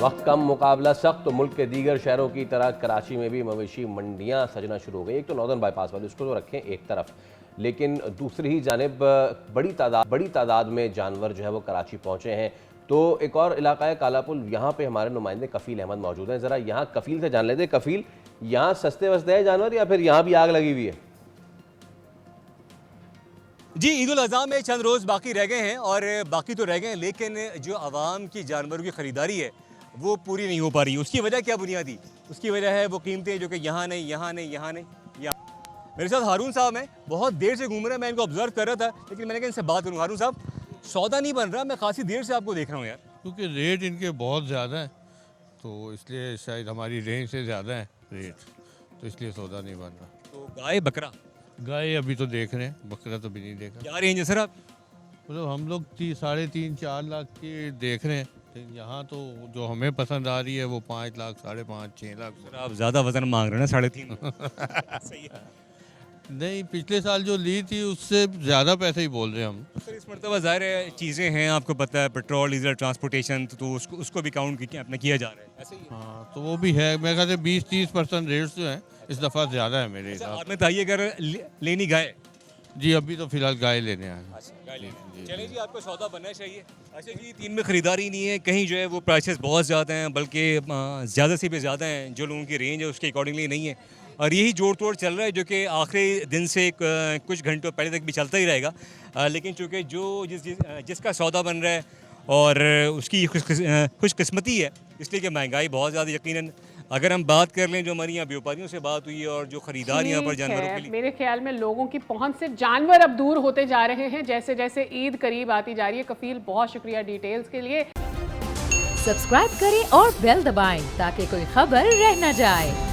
वक्त कम मुकाबला सख्त, तो मुल्क के दीगर शहरों की तरह कराची में भी मवेशी मंडियां सजना शुरू हो गई। एक तो नॉर्दर्न बाईपास वाली, उसको तो रखें एक तरफ, लेकिन दूसरी ही जानिब बड़ी तादाद में जानवर जो है वो कराची पहुंचे हैं। तो एक और इलाका है कालापुल, यहाँ पे हमारे नुमाइंदे कफील अहमद मौजूद हैं। ज़रा यहाँ कफील से जान लेते। कफील, यहाँ सस्ते वस्ते हैं जानवर या फिर यहाँ भी आग लगी हुई है? जी, ईद उल अज़हा में चंद रोज़ बाकी रह गए हैं और बाकी तो रह गए हैं, लेकिन जो आवाम की जानवरों की ख़रीदारी है वो पूरी नहीं हो पा रही। उसकी वजह क्या बुनियादी? उसकी वजह है वो कीमतें जो कि यहाँ नहीं, यहाँ नहीं, यहाँ नहीं, यहाँ। मेरे साथ हारून साहब हैं, बहुत देर से घूम रहे हैं। मैं इनको ऑब्जर्व कर रहा था, लेकिन मैंने कहा इनसे बात करूँ। हारून साहब, सौदा नहीं बन रहा, मैं खासी देर से आपको देख रहा हूँ यार। क्योंकि रेट इनके बहुत ज़्यादा है, तो इसलिए शायद हमारी रेंज से ज़्यादा है रेट, तो इसलिए सौदा नहीं बन रहा। तो गाय बकरा? गाय अभी तो देख रहे हैं, बकरा तो भी नहीं देखा। क्या रेंज है सर आप? मतलब हम लोग 3.5-4 लाख के देख रहे हैं, लेकिन यहाँ तो जो हमें पसंद आ रही है वो 5 लाख, 5.5, 6 लाख। सर आप ज़्यादा वजन मांग रहे हैं ना, 3.5। सही है। नहीं, पिछले साल जो ली थी उससे ज़्यादा पैसे ही बोल रहे हैं हम। सर इस मरतबा ज़ाहिर है चीज़ें हैं, आपको पता है, पेट्रोल डीजल ट्रांसपोर्टेशन, तो उसको भी काउंट अपना किया जा रहा है, ऐसे ही है। हाँ, तो वो भी है। मेरे ख्याल से 20-30% रेट्स जो हैं इस दफ़ा ज़्यादा है मेरे अच्छा, हिसाब आप में बताइए अगर लेनी गाय। से। जी, अभी तो फ़िलहाल गाय लेने आए हैं। चलिए जी, आपको सौदा बनना चाहिए। अच्छा जी, 3 में ख़रीदारी नहीं है, कहीं जो है वो प्राइसेस बहुत ज़्यादा हैं, बल्कि ज़्यादा से भी ज़्यादा हैं, जो लोगों की रेंज है उसके अकॉर्डिंगली नहीं है। और यही जोड़ तोड़ चल रहा है, जो कि आखिरी दिन से कुछ घंटों पहले तक भी चलता ही रहेगा। लेकिन चूँकि जिसका सौदा बन रहा है और उसकी खुशकिस्मती है, इसलिए कि महंगाई बहुत ज़्यादा यकीनन। अगर हम बात कर लें, जो हमारी यहाँ व्यापारियों से बात हुई है और जो ख़रीदार यहाँ पर जानवरों के लिए, मेरे ख्याल में लोगों की पहुंच से जानवर अब दूर होते जा रहे हैं जैसे जैसे ईद करीब आती जा रही है। कफील, बहुत शुक्रिया डिटेल्स के लिए। सब्सक्राइब करें और बेल दबाएं ताकि कोई खबर रह न जाए।